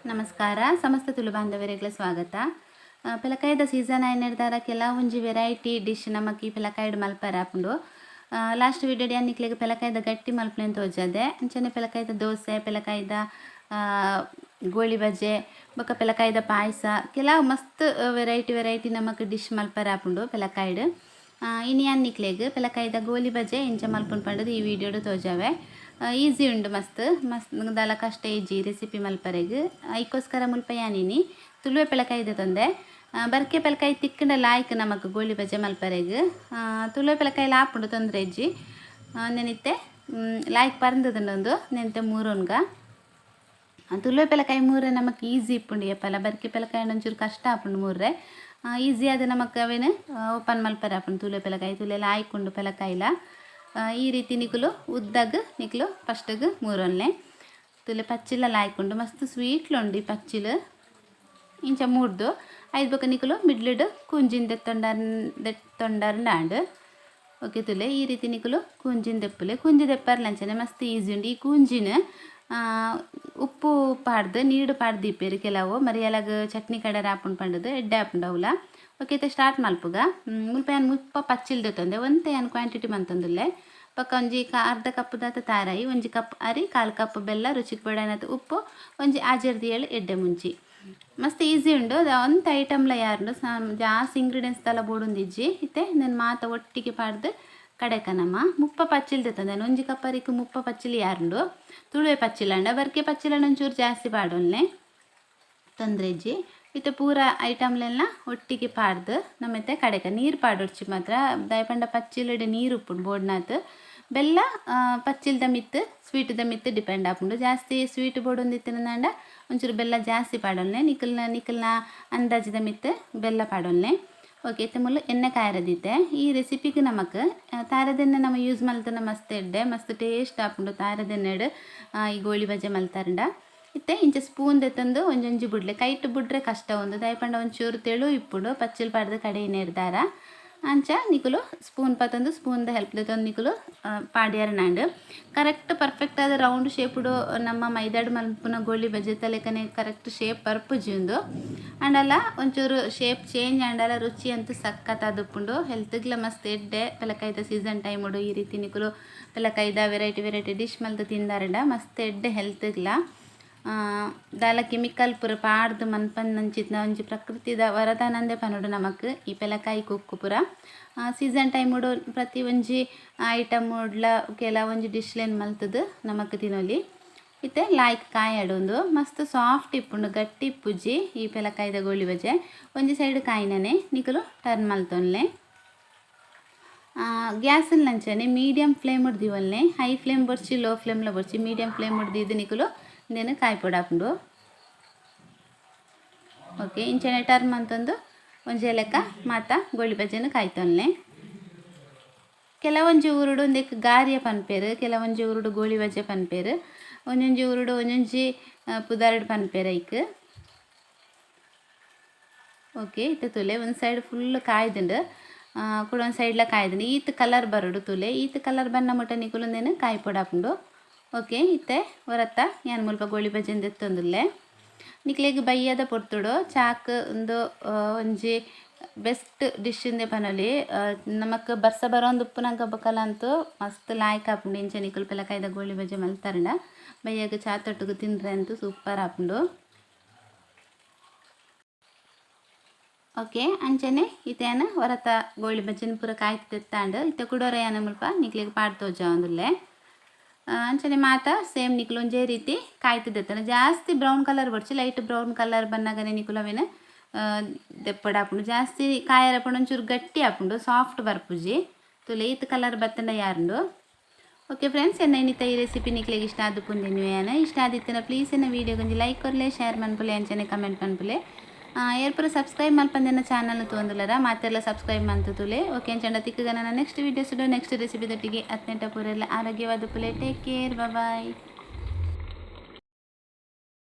ನಮಸ್ಕಾರ ಸಮಸ್ತ ತುಳು ಬಾಂಧವರಿಗೆ ಸ್ವಾಗತ. ಪಿಲಕಾಯ್ದ ಸೀಸನ್ ಏನಿರ್ದಾರ ಕೆಲವೊಂಜಿ ವೆರೈಟಿ ಡಿಶ್ ನಮಕ್ ಈ ಪಿಲಕಾಯ್ಡ್ ಮಲ್ಪರ ಆಪುಂಡು. ಲಾಸ್ಟ್ ವಿಡಿಯೋಡ್ ಅನ್ನಿಕ್ಲೆಗ್ ಪಿಲಕಾಯ್ದ ಗಟ್ಟಿ ಮಲ್ಪನೆ ತೋಜದೆ ಅಂಚನೆ ಪಿಲಕಾಯ್ದ ದೋಸೆ, ಪಿಲಕಾಯ್ದ ಗೋಳಿ ಬಜೆ ಬೊಕ ಪಿಲಕಾಯ್ದ ಪಾಯಸ ಕೆಲವು ಮಸ್ತ್ ವೆರೈಟಿ ನಮಕ್ ಡಿಶ್ ಮಲ್ಪರ ಆಪುಂಡು ಪಿಲಕಾಯ್ಡ್. ಇನಿ ಅನ್ನಿಕ್ಲೆಗ್ ಪಿಲಕಾಯ್ದ ಗೋಲಿ ಬಜೆ ಇಂಚ ಮಲ್ಪುನ್ ಪಂಡದು ಈ ವಿಡಿಯೋಡು ತೋಜಾವೆ. ಈಸಿ ಉಂಡು ಮಸ್ತ್ ದಾಲ ಕಷ್ಟ ಇಜ್ಜಿ ರೆಸಿಪಿ ಮಲ್ಪರೆಗ್ ಐಕೋಸ್ಕರ ಮುಲ್ಪ ಯಾನಿನಿ ತುಳುವೆ ಪಿಲಕಾಯ್ದ ತಂದೆ ಬರ್ಕೆ ಪಿಲಕಾಯಿ ತಿಕ್ಕಂಡ ಲಾಯ್ಕ್ ನಮಕ್ ಗೋಳಿ ಬಜೆ ಮಲ್ಪರೆಗ್ ತುಳುವೆ ಪಿಲಕಾಯಿ ಲಾಪುಂಡು ತೊಂದರೆ ಇಜ್ಜಿ ನೆನಿತ್ತೆ ಲಾಯ್ಕ್ ಪರಂದದುಂಡೊಂದು ನೆಂತೆ ಮೂರೊನ್ಗ ತುಳುವೆ ಪಿಲಕಾಯಿ ಮೂರೆ ನಮಕ್ ಈಸಿ ಇಪ್ಪುಂಡು ಎಪ್ಪಲ ಬರ್ಕೆ ಪಿಲಕಾಯಿ ಒಂಚೂರು ಕಷ್ಟ ಆಪುಂಡು ಮೂರ್ರೆ ಈಸಿ ಆದ ನಮಕ್ ಅವೇನು ಓಪನ್ ಮಲ್ಪರೆ ಆಪುಂಡು ತುಳುವೆ ಪಿಲಕಾಯಿ ತುಲೆ ಲಾಯ್ಕುಂಡು ಪಿಲಕಾಯಿಲ ಈ ರೀತಿ ನಿಕುಲು ಉದ್ದಗ್ ನಿಕುಲು ಫಸ್ಟ್ಗ್ ಮೂರೊನ್ನೆ ತುಲೆ ಪಚ್ಚಿಲ ಲಾಯ್ಕೊಂಡು ಮಸ್ತ್ ಸ್ವೀಟ್ಲುಂಡು ಈ ಪಚ್ಚಿಲು ಇಂಚ ಮೂಡ್ದು ಐದು ಬೊಕ ನಿಕುಲು ಮಿಡ್ಲಿಡ್ ಕುಂಜಿನ ದೆತ್ತೊಂಡಾಂಡ್ ಓಕೆ ತುಲೆ ಈ ರೀತಿ ನಿಕುಲು ಕುಂಜಿನ ದೆಪ್ಪುಲೆ ಕುಂಜಿ ದೆಪ್ಪರ್ಲಂಚನೆ ಮಸ್ತ್ ಈಸಿ ಉಂಡು. ಈ ಕುಂಜಿನ ಉಪ್ಪು ಪಾಡ್ದು ನೀರು ಪಾಡ್ದು ಇಪ್ಪೇರು ಕೆಲವು ಮರಿಯಲಾಗ ಚಟ್ನಿ ಕಡೆ ಆಪುಂಡು ಪಂಡದು ಎಡ್ಡೆ ಆಪುಂಡು ಅವಲ. ಓಕೆ ಸ್ಟಾರ್ಟ್ ಮಲ್ಪುಗ ಮುಲ್ಪ ಏನು ಮುಪ್ಪ ಪಚ್ಚಿಲ್ದು ತಂದೆ ಒಂತೆ ಏನು ಕ್ವಾಂಟಿಟಿ ಮಂತಂದುಲ್ಲೆ ಪಕ್ಕ ಒಂಜಿ ಅರ್ಧ ಕಪ್ ದಾತ ತಾರಾಯಿ ಒಂಜಿ ಕಪ್ ಅರಿ 1/4 ಕಪ್ ಬೆಲ್ಲ ರುಚಿಗೆ ಬೋಡಾನದ ಉಪ್ಪು ಒಂಜಿ ಆಜರ್ದಿ ಏಳು ಎಡ್ಡೆ ಮುಂಚಿ ಮಸ್ತ್ ಈಸಿ ಉಂಡು ಒಂತ ಐಟಮ್ಲ ಯಾರು ಜಾಸ್ತಿ ಇಂಗ್ರೀಡಿಯೆಂಟ್ಸ್ ತಲ ಬೋಡುಂದಿಜ್ಜಿ ಇತ್ತೆ ನಾನು ಮಾತ ಒಟ್ಟಿಗೆ ಪಾಡ್ದು ಕಡೆಕನಮ್ಮ ಮುಪ್ಪ ಪಚ್ಚಿಲ್ದು ತಂದೆ ಒಂಜಿ ಕಪ್ ಅರಿಕು ಮುಪ್ಪ ಪಚ್ಚಿಲಿ ಯಾರುಂಡು ತುಳುವೆ ಪಚ್ಚಿಲಂಡ ಬರ್ಕೆ ಪಚ್ಚಿಲಂಡ ಒಂಚೂರು ಜಾಸ್ತಿ ಪಾಡೋಲ್ನೆ ತೊಂದರೆ ಇಜ್ಜಿ ಇತ್ತೆ ಪೂರ ಐಟಮ್ಲೆಲ್ಲ ಒಟ್ಟಿಗೆ ಪಾಡ್ದು ನಮ್ಮತ್ತೆ ಕಡೆಕ ನೀರು ಪಾಡೊಡ್ಚಿ ಮಾತ್ರ ದಯಪಂಡ ಪಚ್ಚಿಲಡೆ ನೀರು ಉಪ್ಪುಂಡು ಬೋಡ್ನಾತ್ ಬೆಲ್ಲ ಪಚ್ಚಿಲ್ದ ಮಿತ್ತು ಸ್ವೀಟ್ದ ಮಿತ್ತು ಡಿಪೆಂಡ್ ಆಪುಂಡು ಜಾಸ್ತಿ ಸ್ವೀಟ್ ಬೋಡೊಂದಿತ್ತಿನಂಡ ಒಂಚೂರು ಬೆಲ್ಲ ಜಾಸ್ತಿ ಪಾಡೊಲ್ನೆ ನಿಕಲ್ನ ಅಂದಾಜಿದ ಮಿತ್ತು ಬೆಲ್ಲ ಪಾಡೊಲ್ನೆ. ಓಕೆ ಇತ್ತೆ ಮುಳ್ಳು ಎಣ್ಣೆ ಕಾಯರದಿತ್ತೆ ಈ ರೆಸಿಪಿಗೆ ನಮಕ್ ತಾರದೆಣ್ಣೆ ನಮ್ಮ ಯೂಸ್ ಮಲ್ತನ ಮಸ್ತ್ ಎಡ್ಡೆ ಮಸ್ತ್ ಟೇಸ್ಟ್ ಆಪುಂಡು ತಾರದೆಣ್ಣೆಡ್ ಈ ಗೋಳಿ ಬಜೆ ಮಲ್ತಾರಂಡ ಇತ್ತೆ ಇಂಚ ಸ್ಪೂನ್ ದೆತ್ತಂದು ಒಂಜೊಂಜಿ ಬುಡ್ಲೆ ಕೈಟ್ ಬುಡ್ರೆ ಕಷ್ಟ ಒಂದು ದಯಪಂಡ ಒಂಚೂರು ತೆಳು ಇಪ್ಪುಡು ಪಚ್ಚಿಲ್ ಪಾಡ್ದು ಕಡೆ ನಿರ್ಧಾರ ಅಂಚ ನಿಕುಲು ಸ್ಪೂನ್ ಪತ್ತೊಂದು ಸ್ಪೂನ್ದ ಹೆಲ್ಪ್ ತಂದು ನಿಕುಲು ಪಾಡ್ಯಾರನಾಂಡ್ ಕರೆಕ್ಟ್ ಪರ್ಫೆಕ್ಟ್ ಆದ ರೌಂಡ್ ಶೇಪುಡು ನಮ್ಮ ಮೈದಾಡ್ ಮಲ್ಪುನ ಗೋಳಿ ಬಜೆ ತಲೆಕನೆ ಕರೆಕ್ಟ್ ಶೇಪ್ ಪರ್ಪುಜಿಂದು ಅಂಡಲ್ಲ ಒಂಚೂರು ಶೇಪ್ ಚೇಂಜ್ ಅಂಡಲ್ಲ ರುಚಿ ಅಂತೂ ಸಖತ್ತಾದ ಉಪ್ಪುಂಡು ಹೆಲ್ತ್ಗ್ಲ ಮಸ್ತ್ ಎಡ್ಡೆ ಪಿಲಕಾಯ್ದ ಸೀಸನ್ ಟೈಮುಡು ಈ ರೀತಿ ನಿಕುಲು ಪಿಲಕಾಯ್ದ ವೆರೈಟಿ ಡಿಶ್ ಮಲ್ತು ತಿಂದಾರಂಡ ಮಸ್ತ್ ಎಡ್ಡೆ ಹೆಲ್ತ್ಗ್ಲ ದಾಲ ಕೆಮಿಕಲ್ ಪುರ ಪಾಡ್ದು ಮನ್ಪಂದಂಚಿತ್ನ ಒಂಜಿ ಪ್ರಕೃತಿದ ವರದಾನಂದೇ ಪನೋಡು ನಮಕ್ ಈ ಪಿಲಕಾಯಿ ಕುಕ್ಕು ಪುರ ಸೀಸನ್ ಟೈಮುಡು ಪ್ರತಿ ಒಂಜಿ ಐಟಮ್ ಉಡ್ಲ ಕೆಲ ಒಂಜಿ ಡಿಶ್ಲೇನ್ ಮಲ್ತದು ನಮಕ್ ತಿನ್ನೊಲಿ ಇತ್ತೆ ಲಾಯ್ಕ್ ಕಾಯಿ ಆಡೊಂದು ಮಸ್ತ್ ಸಾಫ್ಟ್ ಇಪ್ಪುಂಡು ಗಟ್ಟಿ ಇಪ್ಪುಜಿ ಈ ಪಿಲಕಾಯ್ದ ಗೋಳಿ ಬಜೆ ಒಂಜಿ ಸೈಡ್ ಕಾಯಿನನೆ ನಿಕುಲು ಟರ್ನ್ ಮಲ್ತೊನ್ಲೆ ಗ್ಯಾಸಲ್ಲಿ ನಂಚನೆ ಮೀಡಿಯಂ ಫ್ಲೇಮ್ ಉಡ್ದಿವಲ್ನೆ ಹೈ ಫ್ಲೇಮ್ ಬರ್ಚಿ ಲೋ ಫ್ಲೇಮ್ಲ ಬರ್ಚಿ ಮೀಡಿಯಂ ಫ್ಲೇಮ್ ಉಡ್ದಿದ್ದು ನಿಕುಲು నేను ಕಾಯಿಪೊಡಿ ಹಾಕೊಂಡು ಓಕೆ ಇಂಚನೆ ಟರ್ಮ್ ಅಂತಂದು ಒಂಜೆ ಲೆಕ್ಕ ಮಾತ ಗೋಳಿ ಬಜೆನ ಕಾಯ್ತೊನ್ನೆ ಕೆಲವೊಂಜಿ ಊರುಡು ಒಂದಕ್ಕೆ ಗಾರಿಯ ಪನ್ಪೇರು ಕೆಲವೊಂಜಿ ಊರುಡು ಗೋಳಿ ಬಜೆ ಪನ್ಪೇರು ಒಂಜೊಂಜಿ ಊರುಡು ಒಂಜೊಂಜಿ ಪುದಾರ್ಡ್ ಪನ್ಪೇರು ಐಕ್ ಓಕೆ ಇತ್ತು ತುಲೆ ಒಂದು ಸೈಡ್ ಫುಲ್ ಕಾಯ್ದುಂಡು ಕೂಡ ಒಂದು ಸೈಡ್ಲ ಕಾಯ್ದುಂಡು ಈತ್ ಕಲರ್ ಬರೋಡು ತುಲೆ ಈತ್ ಕಲರ್ ಬನ್ನ ಮುಟ್ಟ ನಿಕುಲೊಂದೇನು ಕಾಯಿಪೊಡಿ ಹಾಕೊಂಡು ಓಕೆ ಇತ್ತೆ ಹೊರತ್ತ ಏನು ಮುಲ್ಪ ಗೋಳಿ ಬಜೆಂದು ಎತ್ತೊಂದುಲ್ಲೆ ನಿಕ್ಲೆಗ್ ಬಯ್ಯದ ಪೊರ್ತುಡು ಚಾಕ್ ಒಂದು ಒಂಜಿ ಬೆಸ್ಟ್ ಡಿಶ್ ಇಂದೆ ಪನೊಲಿ ನಮಕ್ ಬರ್ಸ ಬರೋಂದು ಉಪ್ಪುನಂಕ ಬಕ್ಕಲ ಅಂತೂ ಮಸ್ತ್ ಲಾಯ್ಕ್ ಆಪುಂಡು ಇಂಚ ನಿಕುಲು ಪಿಲಕಾಯ್ದ ಗೋಳಿ ಬಜೆ ಮಲ್ತಾರಂಡ ಬಯ್ಯಾಗ ಚಾ ತೊಟ್ಟುಗು ತಿಂದ್ರೆ ಅಂತೂ ಸೂಪರ್ ಆಪುಂಡು. ಓಕೆ ಅಂಚನೆ ಇತ್ತೇನು ಹೊರತ ಗೋಳಿ ಬಜೆನ ಪೂರ ಕಾಯ್ತು ತೆತ್ತಾಂಡು ಇತ್ತೆ ಕುಡೋರ ಏನ ಮುಲ್ಪ ನಿಕ್ಲೆಗ್ ಪಾಡ್ ತೋಜ ಒಂದುಲ್ಲೆ ಅಂಚನೆ ಮಾತ ಸೇಮ್ ನಿಕುಲು ಒಂಜೇ ರೀತಿ ಕಾಯ್ತದೆತ್ತನ ಜಾಸ್ತಿ ಬ್ರೌನ್ ಕಲರ್ ಬರ್ಚಿ ಲೈಟ್ ಬ್ರೌನ್ ಕಲರ್ ಬನ್ನಗನೆ ನಿಕುಲು ಅವೇನು ದೆಪ್ಪಡು ಹಾಪುಂಡು ಜಾಸ್ತಿ ಕಾಯರ ಹಾಪುಂಡು ಒಂಚೂರು ಗಟ್ಟಿ ಹಾಪುಂಡು ಸಾಫ್ಟ್ ಬರ್ಪುಜಿ ತುಲೆ ಈತ್ ಕಲರ್ ಬತ್ತಂಡ ಯಾರುಂಡು. ಓಕೆ ಫ್ರೆಂಡ್ಸ್ ಇನ್ನಿತ್ತ ಈ ರೆಸಿಪಿ ನಿಕ್ಲೆಗೆ ಇಷ್ಟ ಆದ ಪುಂದೆ ಏನು ಇಷ್ಟ ಆದಿತ್ತಿನ ಪ್ಲೀಸ್ ಎನ್ನ ವೀಡಿಯೋ ಗೊಂಜಿ ಲೈಕ್ ಕೊರ್ಲೆ ಶೇರ್ ಮನ್ಪುಲೆ ಅಂಚನೆ ಕಮೆಂಟ್ ಮನ್ಪುಲೆ ಏರ್ಪುರ ಸಬ್ಸ್ಕ್ರೈಬ್ ಮಲ್ಪಂದೆನ ಚಾನಲ್ ತೋಂದುಲರ ಮಾತೆಲ್ಲ ಸಬ್ಸ್ಕ್ರೈಬ್ ಮಂತುಲೆ ಓಕೆ ಅಂಚಂಡ ತಿಕ್ಕಗ ನನ್ನ ನೆಕ್ಸ್ಟ್ ವೀಡಿಯೋಸ್ ನೆಕ್ಸ್ಟ್ ರೆಸಿಪಿ ದೊಟ್ಟಿಗೆ 18 ಪೂರೆಲ್ಲ ಆರೋಗ್ಯವಾದ ಪುಲೆ ಟೇಕ್ ಕೇರ್ ಬಾಯ್.